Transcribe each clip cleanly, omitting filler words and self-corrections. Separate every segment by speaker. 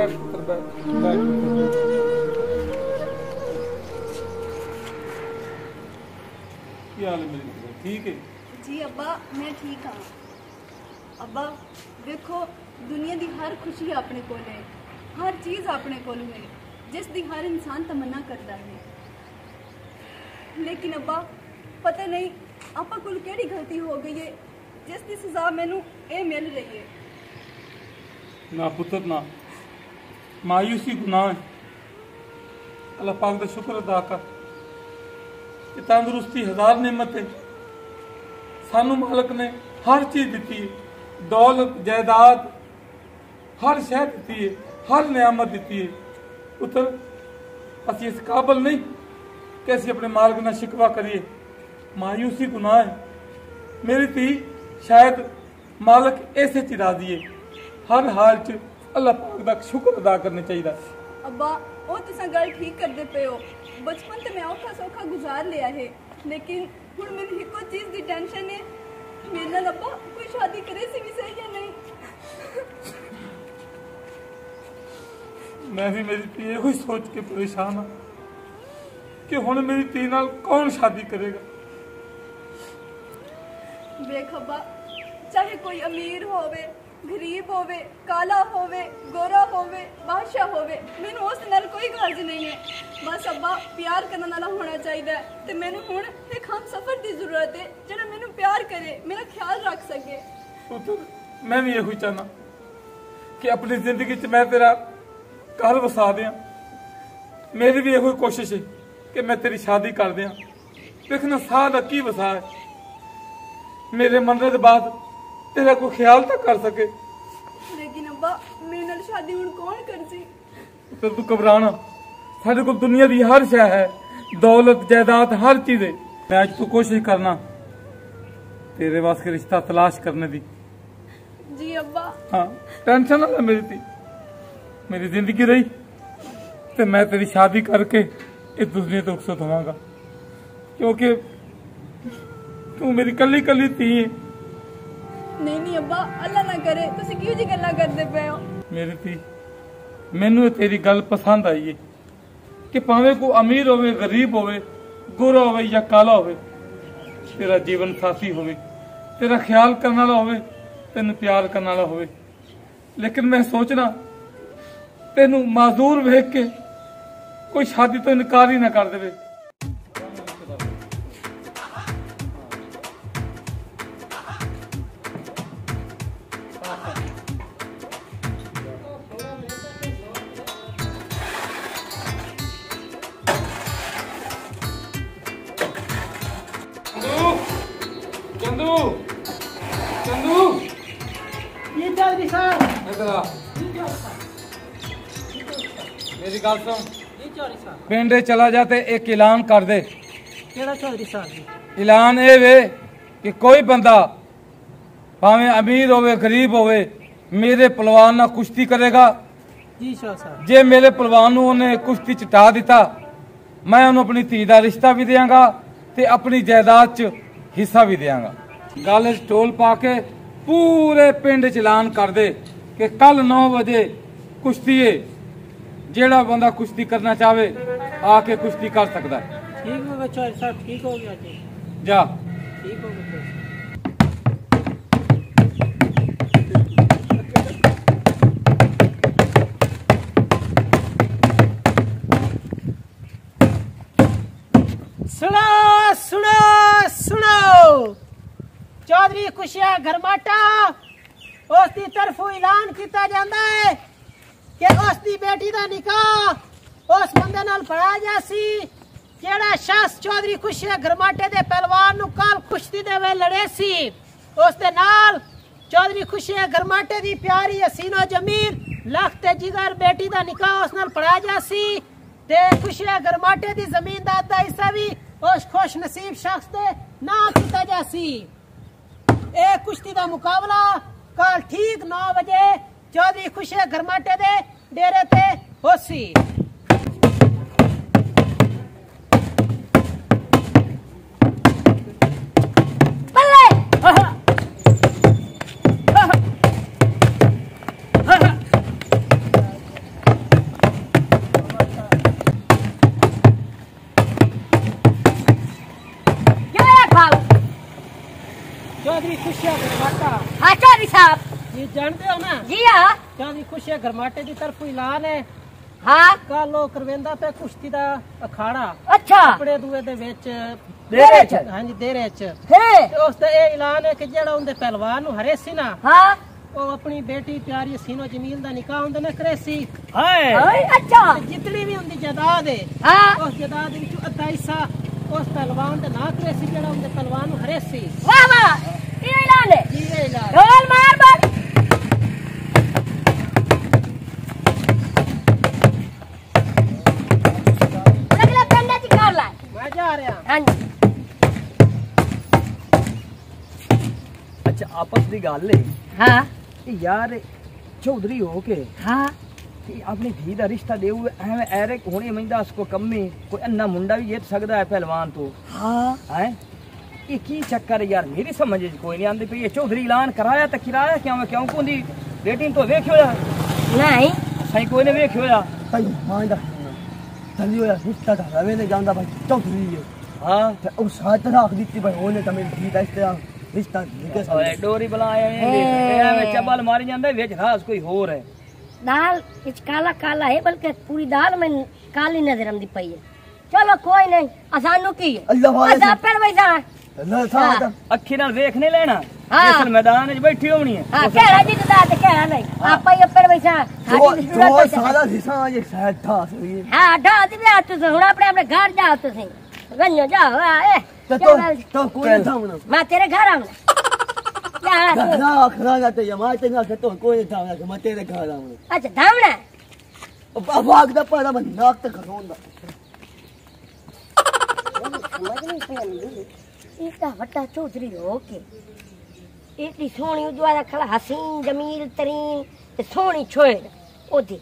Speaker 1: बैठ पुत्र बैठ। क्या हाल है मेरी पुत्र? ठीक है
Speaker 2: जी अब्बा मैं ठीक हाँ। अब्बा देखो दुनिया की हर खुशी अपने कोल है, हर चीज़ अपने कोल है जिसकी हर इंसान तमन्ना करता है। लेकिन अब्बा पता नहीं आपा कोल केड़ी गलती हो गई है जिसकी सजा मैनू ये मिल रही है।
Speaker 1: ना पुत्र ना, मायूसी गुनाह है। अल्लाह पाक का शुक्र अदा कर कि तंदुरुस्ती हजार नेमत है। सानू मालक ने हर चीज दी है, दौलत जायदाद हर शह दी है, हर नियामत दी है। पुत्र असि इस काबल नहीं कि असि अपने मालक ना शिकवा करिए। मायूसी गुनाह है। मेरी धी शायद मालक ऐसे च राजी है। हर हाल च अल्लाह पाक का शुक्र अदा करना चाहिए।
Speaker 2: अब्बा वो तुसा गल ठीक करते पे हो। बचपन तो मैं औखा सौखा गुजार लिया है, लेकिन हुण मैनू इको चीज की टेंशन है, मेरे नाल अब्बा कोई शादी करे सी भी सही या नहीं।
Speaker 1: मैं भी मेरी धी यही सोच के परेशान हाँ कि हुण मेरी धी नाल कौन शादी करेगा।
Speaker 2: देख अब्बा चाहे कोई अमीर होवे, गरीब होवे, काला होवे, गोरा होवे, बादशाह होवे, मैनू उस नाल कोई गर्ज नहीं है। बस अब्बा प्यार करने वाला होना चाहिए ते मैनू हुण एक हम सफर की जरूरत है जिहड़ा मैनू प्यार करे, मेरा ख्याल रख सके।
Speaker 1: पुत्र मैं भी यही चाहना कि अपनी जिंदगी च मैं तेरा घर वसा दियां। मेरी भी यही कोशिश है कि मैं तेरी शादी कर दियां। देखना साह का की वसा है। मेरे मरने के बाद तेरा कोई ख्याल तो कर सके।
Speaker 2: लेकिन अब्बा मेरे नाल शादी हुण कौन कर सी?
Speaker 1: तो तू घबराना, साढ़े को दुनिया की हर शह है, दौलत जायदाद हर चीज है। मैं आज तू कोशिश करना तेरे वास्ते रिश्ता तलाश करने दी।
Speaker 2: जी अब्बा।
Speaker 1: हाँ टेंशन ना ले मेरी थी, मेरी जिंदगी रही तो मैं तेरी शादी करके इस दुनिया तो रुखसत होवांगा, क्योंकि तू मेरी कली कली थी है।
Speaker 2: नहीं अब्बा अल्लाह ना करे, तुसी क्यों जी गल्लां करदे पे हो?
Speaker 1: मेरी थी मैनू तेरी गल पसंद आई है कि भावे को अमीर होवे, गरीब होवे, गोरा होवे या काला होवे, तेरा जीवन साथी होवे, तेरा ख्याल करने वाला होवे, तेन प्यार करने वाला होवे। लेकिन मैं सोचना तेनू माजूर वेख के कोई शादी तो इनकार ही ना कर देवे। चंदू चंदू
Speaker 3: ये चौधरी साहब
Speaker 1: मेरी गल सुन,
Speaker 3: ये चौधरी साहब
Speaker 1: पिंड चला जाते एक ऐलान कर दे।
Speaker 3: केड़ा चौधरी साहब जी?
Speaker 1: ऐलान ये वे कि कोई बंदा भावे अमीर होवे गरीब होवे मेरे पहलवान नाल कुश्ती करेगा।
Speaker 3: जी साहब।
Speaker 1: जे मेरे पहलवान नूं उन्हें कुश्ती च हटा दिता, मैं उन्हें अपनी धी का रिश्ता भी देंगा ते अपनी जायदाद च हिस्सा भी देंगा। गल टोल पा के पूरे पिंड च ऐलान कर दे कि कल 9 बजे कुश्ती है। जेड़ा बंदा कुश्ती करना चाहे आके कुश्ती कर सकता है।
Speaker 3: ठीक हो गया चौधरी साहब, ठीक हो गया जी।
Speaker 1: जा
Speaker 3: ठीक हो गया। सुनो सुनो सुनो, चौधरी खुशिया गरमाटा उसकी तरफों ऐलान किया जाता है कि उसकी बेटी का निकाह उस बंदे नाल पढ़ाया जासी जेड़ा शख्स चौधरी खुशिया गरमाटे दे पहलवान नु कल कुश्ती दे वे लड़े सी। उस दे नाल चौधरी खुशिया गरमाटे दी प्यारी हसीनो जमीर लख ते जिगर बेटी का निकाह उस नाल पढ़ाया जासी ते खुशिया गरमाटे दी जमीन दा अद्धा हिस्सा भी उस खुश नसीब शख्स दे ना किया जासी। ए कुश्ती दा मुकाबला कल ठीक 9 बजे चौधरी खुशिया गरमाटे दे डेरे ते होसी। जानते हो ना
Speaker 4: जी हाँ
Speaker 3: चौधरी खुशिया गरमाटे की तरफ ऐलान है
Speaker 4: हाँ
Speaker 3: कल वो करवेंदा पे कुश्ती दा अखाड़ा
Speaker 4: अच्छा
Speaker 3: कपड़े दुए दे विच
Speaker 4: देरे च
Speaker 3: हां जी देरे च
Speaker 4: है
Speaker 3: ते उस दा ए ऐलान है कि जेड़ा उनदे पहलवान नु हरे सी ना
Speaker 4: हाँ
Speaker 3: वो अपनी बेटी प्यारी सीनो जमील दा निकाह उनदे ने करे सी
Speaker 4: ओए, अच्छा
Speaker 3: ते जितनी भी उनदी जायदाद है
Speaker 4: हाँ
Speaker 3: उस जायदाद विच अद्धा हिस्सा उस पहलवान दे ना करे सी जेड़ा उनदे पहलवान नु हरे सी
Speaker 4: वाह वाह ये ऐलान है
Speaker 3: जी ए ऐलान
Speaker 4: ढोल मार बस अगला करने की कर ला
Speaker 3: मैं जा रहा
Speaker 4: हाँ जी
Speaker 5: अच्छा आपस की गल है
Speaker 4: हाँ
Speaker 5: यार चौधरी हो के
Speaker 4: हाँ
Speaker 5: अपनी धी का रिश्ता दे एवं ऐरे होने महिंदा उसको कम्मे कोई अन्ना मुंडा भी जीत सकता है पहलवान तो
Speaker 4: हाँ
Speaker 5: है ये की चक्कर है यार मेरी समझ कोई नहीं आती पई चौधरी ऐलान कराया तो किराया क्यों कोंदी बेटी तो वेख्यो या
Speaker 4: नहीं
Speaker 5: सही कोई ने वेख्यो या
Speaker 6: भाई मांदा तलियो या रिश्ता का रवे ने जानदा भाई चौधरी है
Speaker 5: हां
Speaker 6: ते ओ साथ राख दी भाई ओने त मेरी धी दा रिश्ता निके
Speaker 5: ओए डोरी बुलाया एवें चबल मारी जांदा विच राज कोई होर है
Speaker 4: दाल इच काला काला है बल्कि पूरी दाल में काली नजर आंदी पई है चलो कोई नहीं आसानू की है
Speaker 6: अल्लाह वाले
Speaker 4: असा पर वैसा
Speaker 6: अल्लाह साथ
Speaker 5: अखी नाल वेखने लेना
Speaker 4: हाँ।
Speaker 5: जिस मैदान में बैठी होनी है
Speaker 4: हां कहना जी दाद कहना नहीं आप ही पर वैसा हाजी
Speaker 6: जो
Speaker 4: जरूरत
Speaker 6: सारा हिस्सा ये शायद था सही
Speaker 4: हां ढा दी जा तू हुन अपने घर जाओ तुसी गन्नो जाओ ए
Speaker 6: तो कोई था ना
Speaker 4: मैं तेरे घर आऊं क्या
Speaker 6: ना खरा जाते जमा ते ना तो कोई था ना मैं तेरे घर आऊं
Speaker 4: अच्छा धावना
Speaker 6: अब भाग दा पर मैं नाक तक खरोंदा
Speaker 4: समझ नहीं पई इसका वड्डा चौधरी होके इतनी सोहनी उद्वारा खला हसीन जमील तरीन ते सोहनी छोड़ ओदी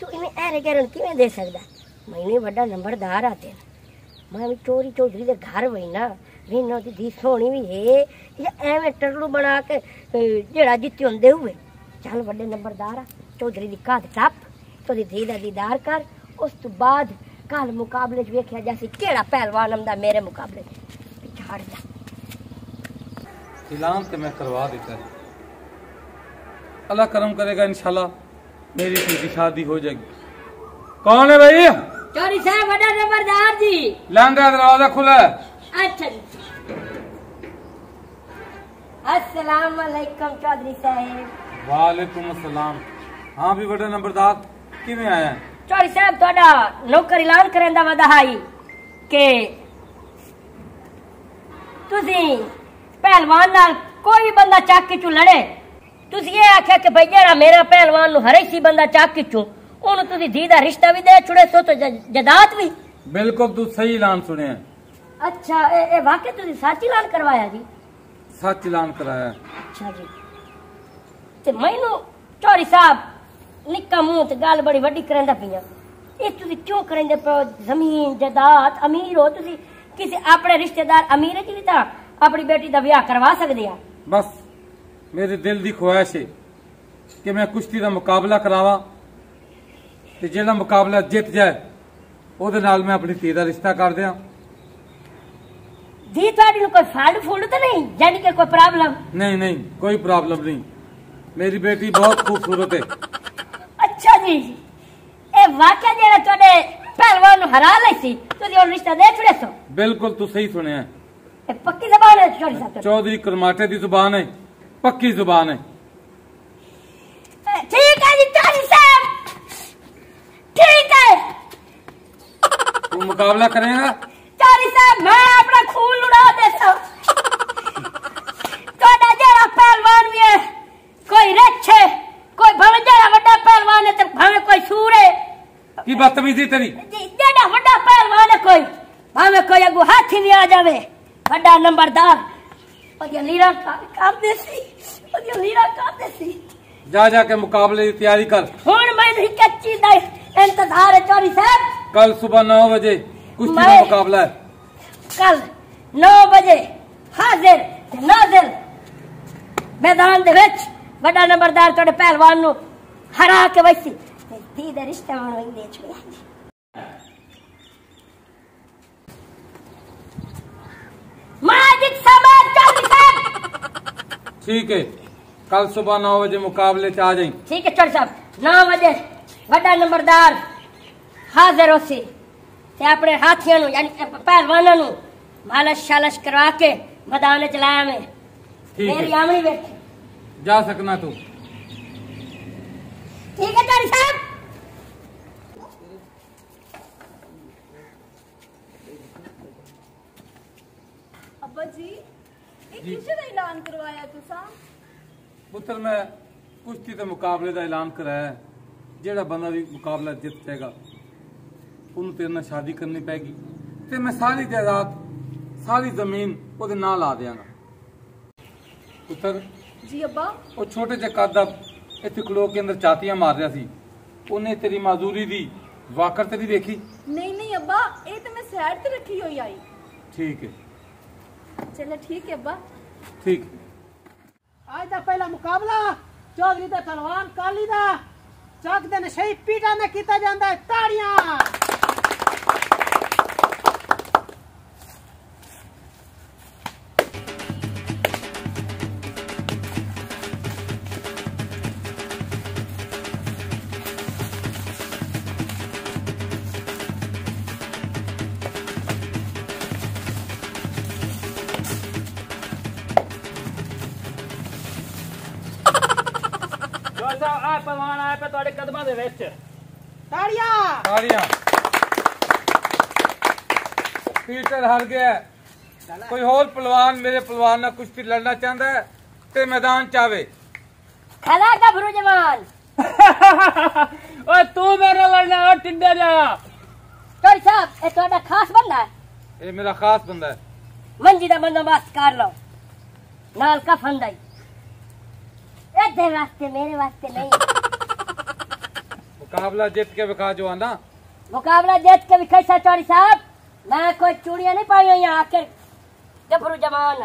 Speaker 4: तो इन्हें ऐरे गैरन किवें दे सकदा मैंने वड्डा नंबरदार आते मैं भी चोरी चौधरी दे घर वही ना रीना दी धी सोहनी भी है या एवें टरलू बना के जेड़ा जित्ते हुंदे हुए चल वड्डे नंबरदार चौधरी दी काद टप तोदी धी दा दीदार कर उस तो बाद कल मुकाबले च वेखिया जासी केड़ा पहलवान आंदा मेरे मुकाबले पिछाड़ जा
Speaker 1: ऐलान तो मैं करवा देता है अल्लाह करम करेगा इंशाल्लाह मेरी की शादी हो जाएगी कौन है भाई
Speaker 4: चौधरी साहब बड़ा नंबरदार जी
Speaker 1: लांगा दरवाजा खुला है
Speaker 4: अच्छा जी अस्सलाम वालेकुम चौधरी साहब
Speaker 1: वालेकुम अस्सलाम हाँ भी बड़ा नंबरदार किवें आया
Speaker 4: चौधरी साहब ਤੁਹਾਡਾ ਨੌਕਰ ਐਲਾਨ ਕਰਨ ਦਾ ਵਧਾਈ ਕਿ ਤੁਸੀਂ ਪਹਿਲਵਾਨ ਨਾਲ ਕੋਈ ਵੀ ਬੰਦਾ ਚੱਕ ਕੇ ਚੁ ਲੜੇ ਤੁਸੀਂ ਇਹ ਆਖਿਆ ਕਿ ਭਈ ਜਿਹੜਾ ਮੇਰਾ ਪਹਿਲਵਾਨ ਨੂੰ ਹਰੇ ਸੀ ਬੰਦਾ ਚੱਕ ਕੇ ਚੁ ਉਹਨੂੰ ਤੁਸੀਂ ਧੀ ਦਾ ਰਿਸ਼ਤਾ ਵੀ ਦੇ ਛੁੜੇ ਸੋ ਤੇ ਜਦਾਤ ਵੀ
Speaker 1: बिल्कुल तू सही ऐलान सुने
Speaker 4: ਅੱਛਾ ਇਹ ਵਾਕਿਆ ਤੁਸੀਂ ਸੱਚ ਐਲਾਨ ਕਰਵਾਇਆ ਜੀ
Speaker 1: सच ऐलान कराया
Speaker 4: ਅੱਛਾ ਜੀ ਤੇ ਮੈਨੂੰ ਚੌਧਰੀ ਸਾਹਿਬ निक्का मुंह ते गल बड़ी वड्डी करंदा पिया ये तुसी क्यों करंदे पो जमीन जायदाद अमीर हो तुसी किसी अपने रिश्तेदार अमीर है जी ता अपनी बेटी दा ब्याह करवा सकदे आ
Speaker 1: बस मेरे दिल दी ख्वाहिश है कि मैं कुश्ती दा मुकाबला करावा ते जेड़ा मुकाबला जित जाए ओदे नाल मैं अपनी धी दा रिश्ता कर दियां
Speaker 4: धी तुहाडी नु कोई फंड फुंड तो नहीं यानी कि कोई प्रॉब्लम
Speaker 1: नहीं नहीं कोई प्रॉब्लम नहीं मेरी बेटी बहुत खूबसूरत है
Speaker 4: अच्छा जी ए वाकया जेड़ा तुहाडे पहलवान नु हरा लई सी तुसी और रिश्ता दे छुड़े सो
Speaker 1: बिल्कुल तू सही सुने है
Speaker 4: ए पक्की जबान है चौधरी साहब
Speaker 1: चौधरी करमाटे दी जुबान है पक्की जुबान है
Speaker 4: ठीक है जी चौधरी साहब ठीक है
Speaker 1: तू मुकाबला करेगा
Speaker 4: चौधरी साहब मैं अपना खून उड़ा देता तुहाडा जेड़ा पहलवान भी है कोई रच है कोई भवन जेड़ा वड्डा पहलवान है ते भावे कोई सूर है
Speaker 1: की बदतमीजी तेरी
Speaker 4: जेड़ा वड्डा पहलवान है कोई भावे कोई अगू हाथी भी आ जावे वड्डा नंबरदार ओदी लीरा कर देसी ओदी लीरा कर देसी
Speaker 1: जा के मुकाबले की तैयारी कर
Speaker 4: हुन मैं नहीं कच्ची दा इंतजार है चौधरी साहब
Speaker 1: कल सुबह 9 बजे कुश्ती का मुकाबला है
Speaker 4: कल 9 बजे हाजिर ते नाजिर मैदान दे विच वड्डा नंबरदार तोड़े पहलवान नु हरा के वैसी धी दे रिश्ते वालों दे छुड़े माजिद समाज चौधरी साहब
Speaker 1: ठीक है कल सुबह 9 बजे मुकाबले च आ जाई।
Speaker 4: ठीक है चौधरी साहब, 9 बजे वड्डा नंबरदार हाजिर होसी ते अपने हाथियों यानी पहलवानों मालिश शालिश करवा के मैदान च लाया में मेरी आमनी बैठी
Speaker 1: जा सकना तू।
Speaker 4: ठीक है चौधरी साहब।
Speaker 2: अब्बा जी ये किसे दा ऐलान करवाया तुसा?
Speaker 1: पुत्र मैं कुश्ती के मुकाबले का ऐलान कराया। जेड़ा बंदा भी मुकाबला जित जाएगा उन्हें तेरे नाल शादी करनी पैगी ते मैं सारी जायदाद सारी जमीन ओदे नाल ला देंगा। पुत्र
Speaker 2: जी अब्बा।
Speaker 1: वो छोटे जे कद दा इत्थे खलो के अंदर चातियां मार रहा सी, उन्हें तेरी माजूरी दी वाकर तेरी देखी?
Speaker 2: नहीं नहीं अब्बा, ये तो मैं सैर ते रखी हुई आई।
Speaker 1: ठीक है
Speaker 2: चलो ठीक है अब्बा।
Speaker 1: ठीक।
Speaker 3: आज दा पहला मुकाबला चौधरी दा पहलवान काली दा चक दे नशे पीटा ने कीता जांदा है। ताड़ियां।
Speaker 5: पहलवान आए पे ਤੁਹਾਡੇ ਕਦਮਾਂ ਦੇ ਵਿੱਚ।
Speaker 3: ताड़ियां।
Speaker 1: ताड़ियां। पीटर हार गया। कोई और पहलवान मेरे पहलवान ना कुश्ती लड़ना चाहता है ते मैदान चावे।
Speaker 4: खला गभरू जवान।
Speaker 5: ओए तू मेरे लड़ना और टिंडे जाया।
Speaker 4: चौधरी साहब ये ਤੁਹਾਡਾ खास बंदा है।
Speaker 1: ये मेरा खास बंदा है।
Speaker 4: मंजी दा बंदोबस्त कर लो नाल कफन दा तेरे वास्ते मेरे वास्ते नहीं।
Speaker 1: मुकाबला जीत के विखा जो आना।
Speaker 4: मुकाबला जीत के विखा चौधरी साहब, मैं कोई चूड़ियां नहीं पाई हुई आखिर गभरू जवान।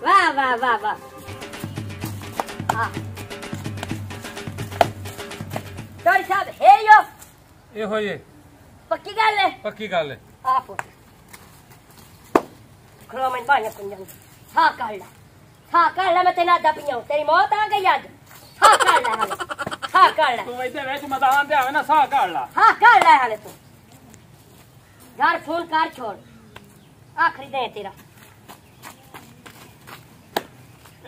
Speaker 4: वाह वाह वाह वाह। हाँ चौधरी साहब है यो
Speaker 1: ये हो ये
Speaker 4: पक्की गल है।
Speaker 1: पक्की गल है।
Speaker 4: आप खलो मैं पानी कुंजन हाँ कर ला मैं तेना दा पियां तेरी मौत आ गई आज। हाँ कर ला हाले हाँ कर ला
Speaker 5: तू इधर वैसे मैदान पे आवे ना सा कर ला।
Speaker 4: हाँ कर ला हाले तू घर फोन कर छोड़ आखिरी दे तेरा।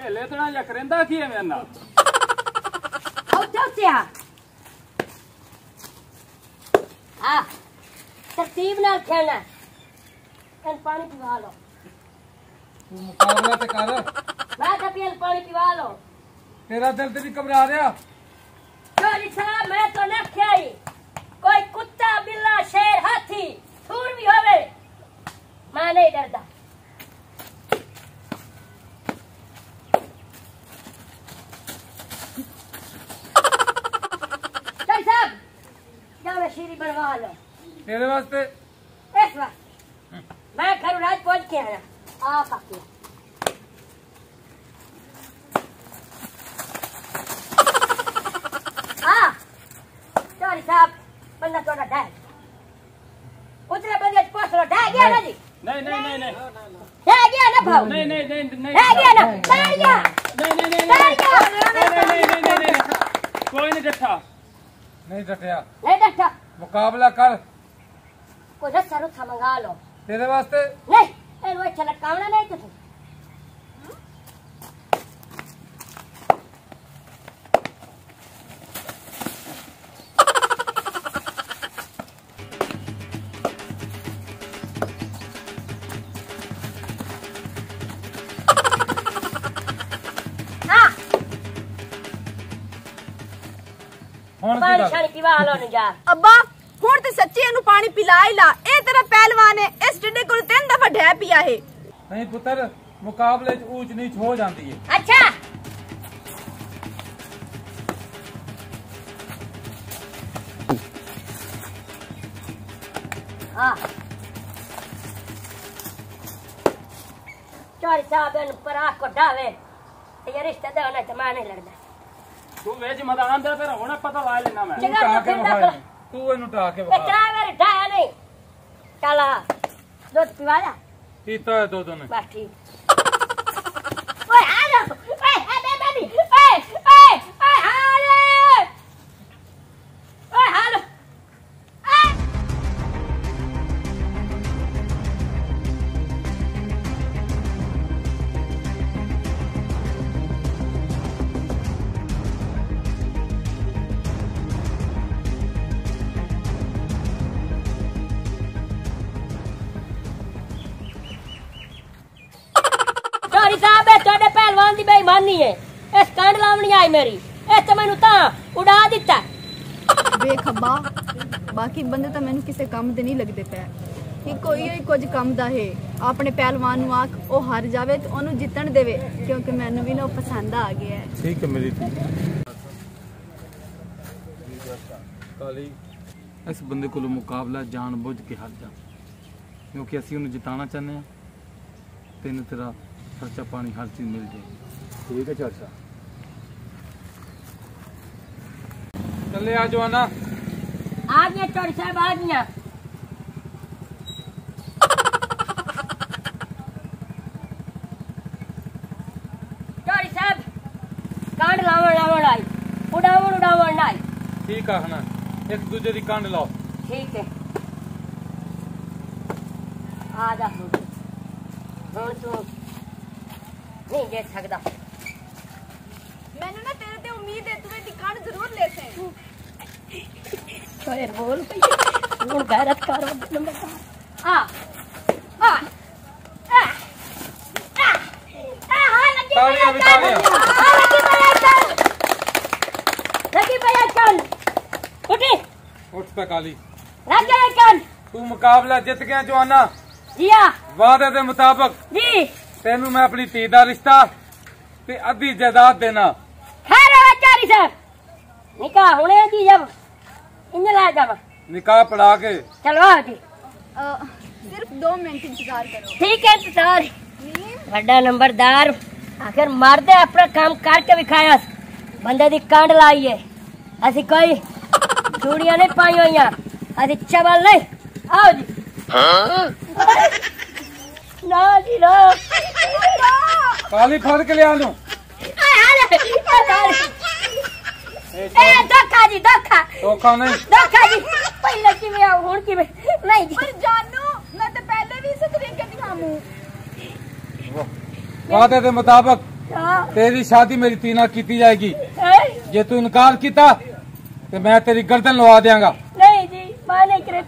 Speaker 5: ए लेदना या करेंदा की है मेरे नाल।
Speaker 4: आओ चौथे हाँ तरतीब नाल खेलना कल पानी पिवा लो।
Speaker 1: तू मुकाबला ते कर।
Speaker 4: मैं तो पियल पानी पिवा लो।
Speaker 1: तेरा दिल तेरी घबरा रहा।
Speaker 4: चौधरी साहब मैं तो न खाई कोई कुत्ता बिल्ला शेर हाथी सूर भी होवे मैं नहीं डरता। चौधरी साहब जाओ शीरी बनवा लो
Speaker 1: तेरे वास्ते।
Speaker 4: इस वक्त मैं घर रात पहुंच के आया आप आके हाँ चौधरी साहब बंदा थोड़ा ढाई उतरे बंदे पहुंच लो ढाई गया ना जी।
Speaker 5: नहीं नहीं नहीं नहीं
Speaker 4: ढाई गया ना भाव।
Speaker 5: नहीं नहीं नहीं नहीं
Speaker 4: ढाई गया ना ढाई गया
Speaker 5: नहीं नहीं नहीं
Speaker 4: ढाई गया
Speaker 5: नहीं कोई नहीं डटा
Speaker 1: नहीं डटिया।
Speaker 4: नहीं डरता।
Speaker 1: मुकाबला कर।
Speaker 4: कोई रस्सा रुस्सा मंगा लो।
Speaker 1: तेरे वास्ते
Speaker 4: नहीं एनो अच्छा लटकावना नहीं तुझे।
Speaker 1: हुण
Speaker 4: पानी शानी पिवा लो न जा।
Speaker 2: अब्बा हुण ते सच्ची एनु पानी पिला ही ला। ए तेरा पहलवान है इस टिड्डे को 3 दफा ढह पिया है।
Speaker 1: नहीं पुत्र मुकाबले च ऊंच नीच हो जाती है।
Speaker 4: अच्छा हाँ चौधरी साहब इन पर आँख को डावे ये रिश्ता देना तो मैं नहीं लड़ना।
Speaker 5: तू वेच मैदान दे तेरा होना पता ला लेना मैं।
Speaker 1: तू उठा के विखा। तू इन्हू उठा के विखा।
Speaker 4: ढाया नहीं चला दूध पिवाया
Speaker 1: ਕੀਤਾ ਹੈ ਦੋ ਨੇ
Speaker 4: बस ठीक ओए आ जा ओए ए बेबी ओए ओए ओए हाल ओए हाल चोरी साहब है थोड़े पहलवान की बेईमानी है इस कांड लावनी आई मेरी इस मैनू ता उड़ा दिता
Speaker 2: ਵੇਖ ਅੱਬਾ ਬਾਕੀ ਬੰਦੇ ਤਾਂ ਮੈਨੂੰ ਕਿਸੇ ਕੰਮ ਦੇ ਨਹੀਂ ਲੱਗਦੇ ਪਏ ਕਿ ਕੋਈ ਹੀ ਕੁਝ ਕੰਮ ਦਾ ਹੈ ਆਪਣੇ ਪਹਿਲਵਾਨ ਨੂੰ ਆਖ ਉਹ ਹਾਰ ਜਾਵੇ ਤੇ ਉਹਨੂੰ ਜਿੱਤਣ ਦੇਵੇ ਕਿਉਂਕਿ ਮੈਨੂੰ ਵੀ ਨਾ ਉਹ ਪਸੰਦ ਆ ਗਿਆ ਹੈ
Speaker 1: ਠੀਕ ਹੈ ਮੇਰੀ ਧੀ ਕਾਲੀ ਇਸ ਬੰਦੇ ਕੋਲ ਮੁਕਾਬਲਾ ਜਾਣ ਬੁੱਝ ਕੇ ਹਾਰ ਜਾ ਕਿਉਂਕਿ ਅਸੀਂ ਉਹਨੂੰ ਜਿਤਾਉਣਾ ਚਾਹੁੰਦੇ ਹਾਂ ਤੈਨੂੰ ਤੇਰਾ ਖਰਚਾ ਪਾਣੀ ਹਰ ਚੀਜ਼ ਮਿਲ ਜਾਏਗੀ ਠੀਕ ਹੈ ਚਾਚਾ ਚੱਲੇ ਆ ਜਵਾਨਾ
Speaker 4: आ गया चोरी साहब आ गया चोरी साहब कांड लावण आई उड़ावण आई
Speaker 1: ठीक है ना एक दूजे की कंड लाओ
Speaker 4: ठीक है आ जा हुण तू नहीं देख सकता
Speaker 2: ਮੈਨੂੰ ਨਾ ਤੇਰੇ ਤੇ ਉਮੀਦ ਹੈ ਤੂੰ ਇਹਦੀ ਕੰਨ ਜ਼ਰੂਰ ਲੈ ਸੇ
Speaker 4: शेर बोल हूँ गैरत करो नंबर आ आ आ
Speaker 1: तालियां भी तालियां
Speaker 4: लगी भैया चल उठी
Speaker 1: उठ पे काली
Speaker 4: लगे चल
Speaker 1: तू मुकाबला जित गया जवाना
Speaker 4: जिया
Speaker 1: वादे के मुताबिक
Speaker 4: जी
Speaker 1: तेनू मैं अपनी धी दा रिश्ता ते अद्धी जायदाद देना
Speaker 4: खैर है चारी साहब निकाह होने दी जब इन्हें ला जावा
Speaker 1: निकाह पढ़ा के
Speaker 4: चलो जी
Speaker 2: सिर्फ 2 मिनट इंतजार करो
Speaker 4: ठीक है इंतजार बड़ा नंबरदार आखिर मर्द अपना काम करके विखाया बंदे दी कांड लाई है असि कोई चूड़ियां नहीं पाई हुई असि चबल नहीं आओ जी ना जी ना
Speaker 1: काली फड़ के ले आ लूं
Speaker 4: धोखा जी धोखा
Speaker 1: धोखा नहीं
Speaker 4: धोखा जी पहले की में आऊं हुन की में नहीं जी
Speaker 2: पर जानू मैं तो पहले भी इसे तरीके दिखाऊं
Speaker 1: वादे के मुताबिक
Speaker 4: हाँ
Speaker 1: तेरी शादी मेरी तीना की जाएगी
Speaker 4: हैं?
Speaker 1: जे तू इनकार किया तो मैं तेरी गर्दन लवा देंगा
Speaker 4: नहीं जी माने करे